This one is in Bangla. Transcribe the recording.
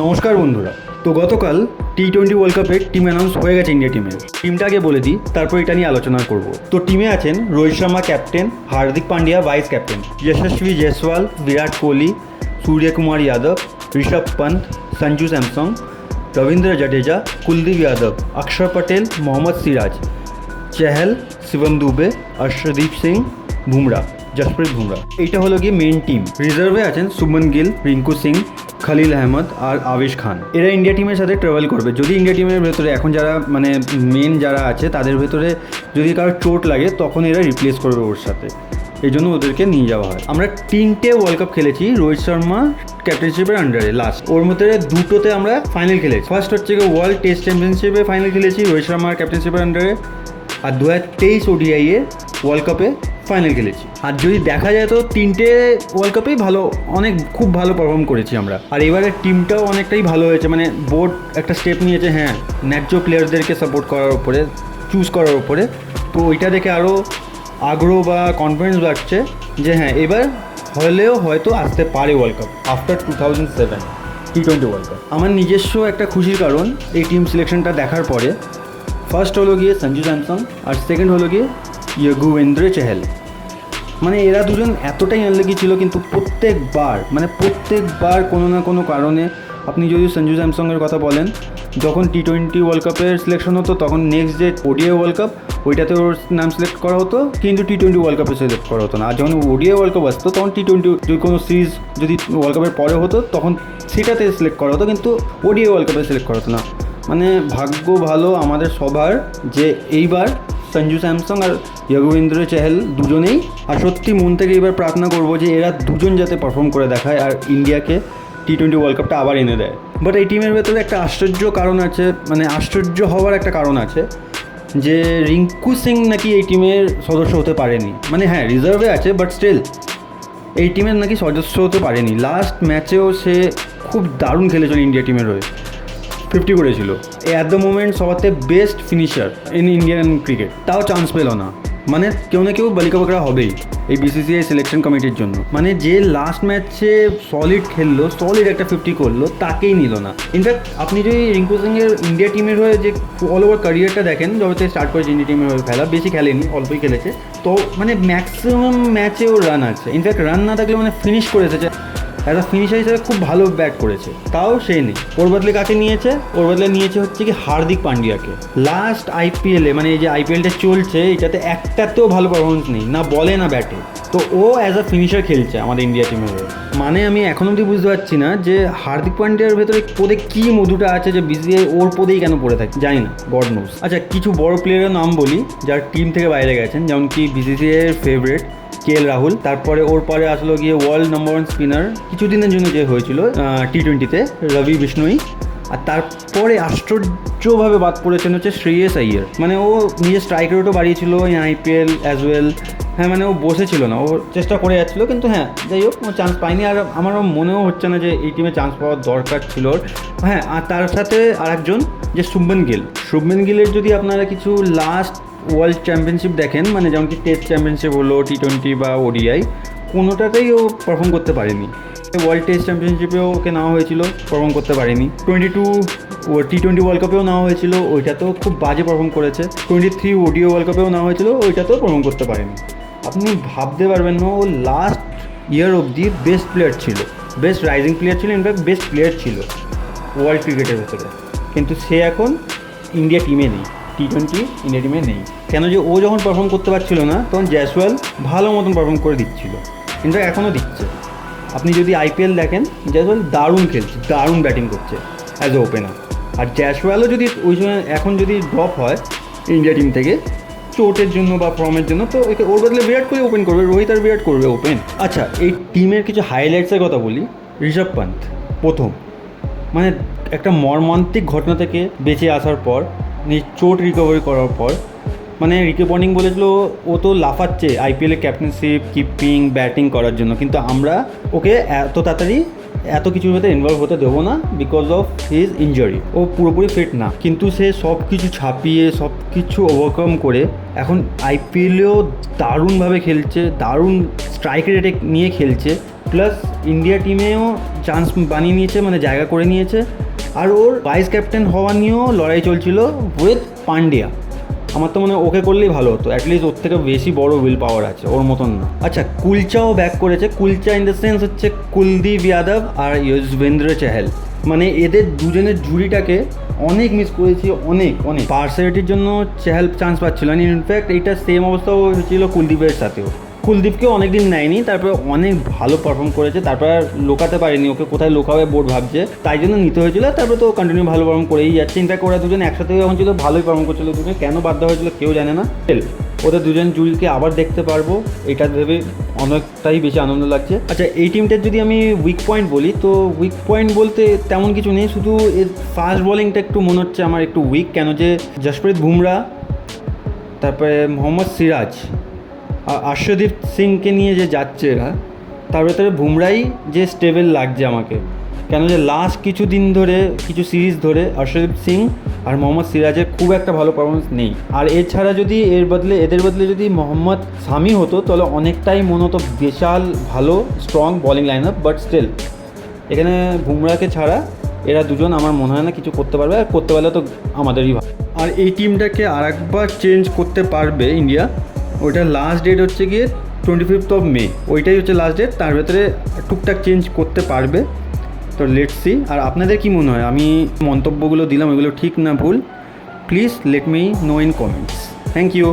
নমস্কার বন্ধুরা। তো গতকাল টি-20 ওয়ার্ল্ড কাপের টিম অ্যানাউন্স হয়ে গেছে ইন্ডিয়া টিমের। টিমটা আগে বলে দিই, তারপর এটা নিয়ে আলোচনা করব। তো টিমে আছেন Rohit Sharma captain, Hardik Pandya vice captain, Yashasvi Jaiswal, Virat Kohli, Suryakumar Yadav, Rishabh Pant, Sanju Samson, Ravindra Jadeja, Kuldeep Yadav, Axar Patel, Mohammad Siraj, চেহল, Shivam Dubey, Arshdeep Singh, Bumrah, Jasprit Bumrah. এইটা হলো গিয়ে মেন টিম। রিজার্ভে আছেন শুভমন গিল, রিঙ্কু সিং, খলিল আহমদ আর আবেশ খান। এরা ইন্ডিয়া টিমের সাথে ট্রাভেল করবে। যদি ইন্ডিয়া টিমের ভেতরে এখন যারা মেন যারা আছে তাদের ভেতরে যদি কারোর চোট লাগে তখন এরা রিপ্লেস করবে ওর সাথে, এই জন্য ওদেরকে নিয়ে যাওয়া হয়। আমরা 3টে ওয়ার্ল্ড কাপ খেলেছি রোহিত শর্মা ক্যাপ্টেনশিপের আন্ডারে। লাস্ট ওর মধ্যে 2টোতে আমরা ফাইনাল খেলেছি। ফার্স্ট হচ্ছে ওয়ার্ল্ড টেস্ট চ্যাম্পিয়নশিপে ফাইনাল খেলেছি রোহিত শর্মার ক্যাপ্টেনশিপের আন্ডারে, আর 2023 ওডিআই এ ওয়ার্ল্ড কাপে ফাইনাল খেলেছি। আর যদি দেখা যায় তো 3টে ওয়ার্ল্ড কাপেই খুব ভালো পারফর্ম করেছি আমরা। আর এবারে টিমটাও অনেকটাই ভালো হয়েছে, বোর্ড একটা স্টেপ নিয়েছে ন্যায্য প্লেয়ারদেরকে সাপোর্ট করার উপরে, চুজ করার উপরে। তো ওইটা দেখে আরও আগ্রহ বা কনফিডেন্স বাড়ছে যে এবার হলেও হয়তো আসতে পারে ওয়ার্ল্ড কাপ আফটার 2007 টি-20 ওয়ার্ল্ড কাপ। আমার নিজস্ব একটা খুশির কারণ এই টিম সিলেকশনটা দেখার পরে, ফার্স্ট হলো গিয়ে সঞ্জু স্যামসং আর সেকেন্ড হলো গিয়ে যুজবেন্দ্র চেহল। এরা দুজন এতটাই আনলাকি ছিল, কিন্তু প্রত্যেকবার কোনো না কোনো কারণে, আপনি যদি সঞ্জু স্যামসংয়ের কথা বলেন, যখন টি-20 ওয়ার্ল্ড কাপের সিলেকশন হতো তখন নেক্সট যে ওডিআই ওয়ার্ল্ড কাপ ওইটাতে ওর নাম সিলেক্ট করা হতো, কিন্তু টি-20 ওয়ার্ল্ড কাপে সিলেক্ট করা হতো না। আর যখন ওডিআই ওয়ার্ল্ড কাপ আসতো তখন টি-20 যদি কোনো সিরিজ যদি ওয়ার্ল্ড কাপের পরে হতো তখন সেটাতে সিলেক্ট করা হতো, কিন্তু ওডিআই ওয়ার্ল্ড কাপে সিলেক্ট করা হতো না। ভাগ্য ভালো আমাদের সবার যে এইবার সঞ্জু স্যামসং আর যুজবেন্দ্র চেহল দুজনেই। আর সত্যি মন থেকে এবার প্রার্থনা করবো যে এরা দুজন যাতে পারফর্ম করে দেখায় আর ইন্ডিয়াকে টি-20 ওয়ার্ল্ড কাপটা আবার এনে দেয়। বাট এই টিমের ভেতরে একটা আশ্চর্য কারণ আছে, আশ্চর্য হওয়ার একটা কারণ আছে যে রিঙ্কু সিং নাকি এই টিমের সদস্য হতে পারেনি। রিজার্ভে আছে বাট স্টিল এই টিমের নাকি সদস্য হতে পারেনি। লাস্ট ম্যাচেও সে খুব দারুণ খেলেছিল ইন্ডিয়া টিমের হয়ে, 50 করেছিল। অ্যাট দ্য মোমেন্ট সবার থেকে best finisher in Indian cricket, তাও চান্স পেল না। কেউ না কেউ বালিকা বাকরা হবেই এই বিসিসিআই সিলেকশন কমিটির জন্য। যে লাস্ট ম্যাচে সলিড খেললো, সলিড একটা 50 করলো, তাকেই নিল না। ইনফ্যাক্ট আপনি যদি রিঙ্কু সিংয়ের ইন্ডিয়া টিমের হয়ে যে অল ওভার ক্যারিয়ারটা দেখেন, যবে থেকে স্টার্ট করেছে ইন্ডিয়া টিমের হয়ে খেলা, বেশি খেলেনি, অল্পই খেলেছে, তো ম্যাক্সিমাম ম্যাচেও রান আছে। ইনফ্যাক্ট রান না থাকলে ফিনিশ করে এসেছে, অ্যাজ আ ফিনিশার হিসেবে খুব ভালো ব্যাট করেছে, তাও সে নেই। ওর বদলে কাকে নিয়েছে? ওর বদলে নিয়েছে হচ্ছে কি হার্দিক পান্ডিয়াকে। লাস্ট আইপিএলে এই যে আইপিএলটা চলছে, এটাতে একটাতেও ভালো পারফরমেন্স নেই, না বলে না ব্যাটে। তো ও অ্যাজ আ ফিনিশার খেলছে আমাদের ইন্ডিয়া টিমের হয়ে। আমি এখন অবধি বুঝতে পারছি না যে হার্দিক পান্ডিয়ার ভেতরে পদে কী মধুটা আছে যে বিসিসিআই ওর পদেই কেন পড়ে থাকে, জানি না, গড নোস। আচ্ছা, কিছু বড় প্লেয়ারের নাম বলি যারা টিম থেকে বাইরে গেছেন, যেমন কি বিসিসিআইয়ের ফেভারিট কেএল রাহুল, তারপরে ওর পরে আসলো গিয়ে ওয়ার্ল্ড নাম্বার 1 স্পিনার কিছুদিনের জন্য যে হয়েছিল টি-20তে, রবি বিষ্ণুই। আর তারপরে আশ্চর্যভাবে বাদ পড়েছেন হচ্ছে শ্রেয়স আইয়ার। ও নিজের স্ট্রাইক রেটও বাড়িয়েছিল ইন আইপিএল অ্যাজ ওয়েল। ও বসেছিল না, ও চেষ্টা করে যাচ্ছিলো, কিন্তু যাই হোক ও চান্স পায়নি। আর আমারও মনেও হচ্ছে না যে এই টিমে চান্স পাওয়ার দরকার ছিল ওর। আর তার সাথে আরেকজন যে শুভমন গিলের যদি আপনারা কিছু লাস্ট ওয়ার্ল্ড চ্যাম্পিয়নশিপ দেখেন, যেমন কি টেস্ট চ্যাম্পিয়নশিপ হলো, টি-20 বা ওডিআই, কোনোটাতেই ও পারফর্ম করতে পারেনি। ওয়ার্ল্ড টেস্ট চ্যাম্পিয়নশিপেও ওকে নেওয়া হয়েছিল, পারফর্ম করতে পারেনি। টি-20 ওয়ার্ল্ড কাপেও নেওয়া হয়েছিল, ওইটাতেও খুব বাজে পারফর্ম করেছে। 23 ওডিআই ওয়ার্ল্ড কাপেও নেওয়া হয়েছিল, ওইটাতেও পারফর্ম করতে পারেনি। আপনি ভাবতে পারবেন না, ও লাস্ট ইয়ার অবধি বেস্ট প্লেয়ার ছিল, বেস্ট রাইজিং প্লেয়ার ছিল, ইনফ্যাক্ট বেস্ট প্লেয়ার ছিল ওয়ার্ল্ড ক্রিকেটের ভেতরে, কিন্তু সে এখন ইন্ডিয়া টিমে নেই, টি-20 ইন্ডিয়া টিমে নেই। কেন যে ও যখন পারফর্ম করতে পারছিল না তখন জয়সওয়াল ভালো মতন পারফর্ম করে দিচ্ছিল, ইনফ্যাক্ট এখনও দিচ্ছে। আপনি যদি আইপিএল দেখেন, জয়সওয়াল দারুণ খেলছে, দারুণ ব্যাটিং করছে অ্যাজ এ ওপেনার। আর জয়সওয়ালও যদি ওই সময় এখন যদি ড্রপ হয় ইন্ডিয়া টিম থেকে চোটের জন্য বা ফর্মের জন্য, তো ওর বদলে বিরাট কোহলি ওপেন করবে, রোহিত আর বিরাট করবে ওপেন। আচ্ছা, এই টিমের কিছু হাইলাইটসের কথা বলি। ঋষভ পন্থ প্রথম, একটা মর্মান্তিক ঘটনা থেকে বেঁচে আসার পর, চোট রিকভারি করার পর, রিকি পন্টিং বলেছিল ও তো লাফাচ্ছে আইপিএলের ক্যাপ্টেনশিপ, কিপিং, ব্যাটিং করার জন্য, কিন্তু আমরা ওকে এত তাড়াতাড়ি এত কিছুর মধ্যে ইনভলভ হতে দেবো না বিকজ অফ হিজ ইনজারি। ও পুরোপুরি ফিট না, কিন্তু সে সব কিছু ছাপিয়ে, সব কিছু ওভারকাম করে এখন আইপিএলেও দারুণভাবে খেলছে, দারুণ স্ট্রাইক রেটে নিয়ে খেলছে, প্লাস ইন্ডিয়া টিমেও চান্স বানিয়ে নিয়েছে, মানে জায়গা করে নিয়েছে। আর ওর ভাইস ক্যাপ্টেন হওয়া নিয়েও লড়াই চলছিল উইথ পান্ডিয়া। আমার তো মনে হয় ওকে করলেই ভালো হতো, অ্যাটলিস্ট ওর থেকে বেশি বড় উইল পাওয়ার আছে, ওর মতন না। আচ্ছা, কুলচাও ব্যাক করেছে। কুলচা ইন দ্য সেন্স হচ্ছে কুলদীপ যাদব আর যুজবেন্দ্র চাহাল। মানে এদের দুজনের জুড়িটাকে অনেক মিস করেছি, অনেক অনেক। পার্সিয়ালিটির জন্য চাহাল চান্স পাচ্ছিল না। ইনফ্যাক্ট এইটা সেম অবস্থাও হয়েছিল কুলদীপের সাথেও। কুলদীপকেও অনেকদিন নেয়নি, তারপরে অনেক ভালো পারফর্ম করেছে, তারপর আর লোকাতে পারেনি, ওকে কোথায় লোকাবে বোর্ড ভাবছে, তাই জন্য নিতে হয়েছিল। তারপরে তো কন্টিনিউ ভালো পারফর্ম করেই যাচ্ছে। ইনফ্যাক্ট ওরা দুজন একসাথে যখন ছিল ভালোই পারফর্ম করছিল দুজন, কেন বাদ দেওয়া হয়েছিল কেউ জানে না। ওদের দুজন জুড়িকে আবার দেখতে পারবো, এটা ভেবে অনেকটাই বেশি আনন্দ লাগছে। আচ্ছা, এই টিমটার যদি আমি উইক পয়েন্ট বলি, তো উইক পয়েন্ট বলতে তেমন কিছু নেই, শুধু এর ফাস্ট বোলিংটা একটু মনে হচ্ছে আমার একটু উইক। কেন যে জসপ্রীত বুমরা, তারপরে মোহাম্মদ সিরাজ আর আর্শদীপ সিংকে নিয়ে যে যাচ্ছে এরা, তার ভেতরে বুমরাই যে স্টেবল লাগছে আমাকে। কেন যে লাস্ট কিছু দিন ধরে, কিছু সিরিজ ধরে আর্শদীপ সিং আর মোহাম্মদ সিরাজের খুব একটা ভালো পারফরমেন্স নেই। আর এছাড়া যদি এদের বদলে যদি মোহাম্মদ সামি হতো, তাহলে অনেকটাই মনে হতো বিশাল ভালো strong bowling line up. But still এখানে বুমরাকে ছাড়া এরা দুজন আমার মনে হয় না কিছু করতে পারবে, আর করতে পারলে তো আমাদেরই ভালো। আর এই টিমটাকে আর একবার চেঞ্জ করতে পারবে ইন্ডিয়া। ওইটার লাস্ট ডেট হচ্ছে গিয়ে 25th of May, ওইটাই হচ্ছে লাস্ট ডেট। তার ভেতরে টুকটাক চেঞ্জ করতে পারবে, তো লেটস সি। আর আপনাদের কি মনে হয় আমি মন্তব্যগুলো দিলাম, এগুলো ঠিক না ভুল? Please let me know in comments. Thank you.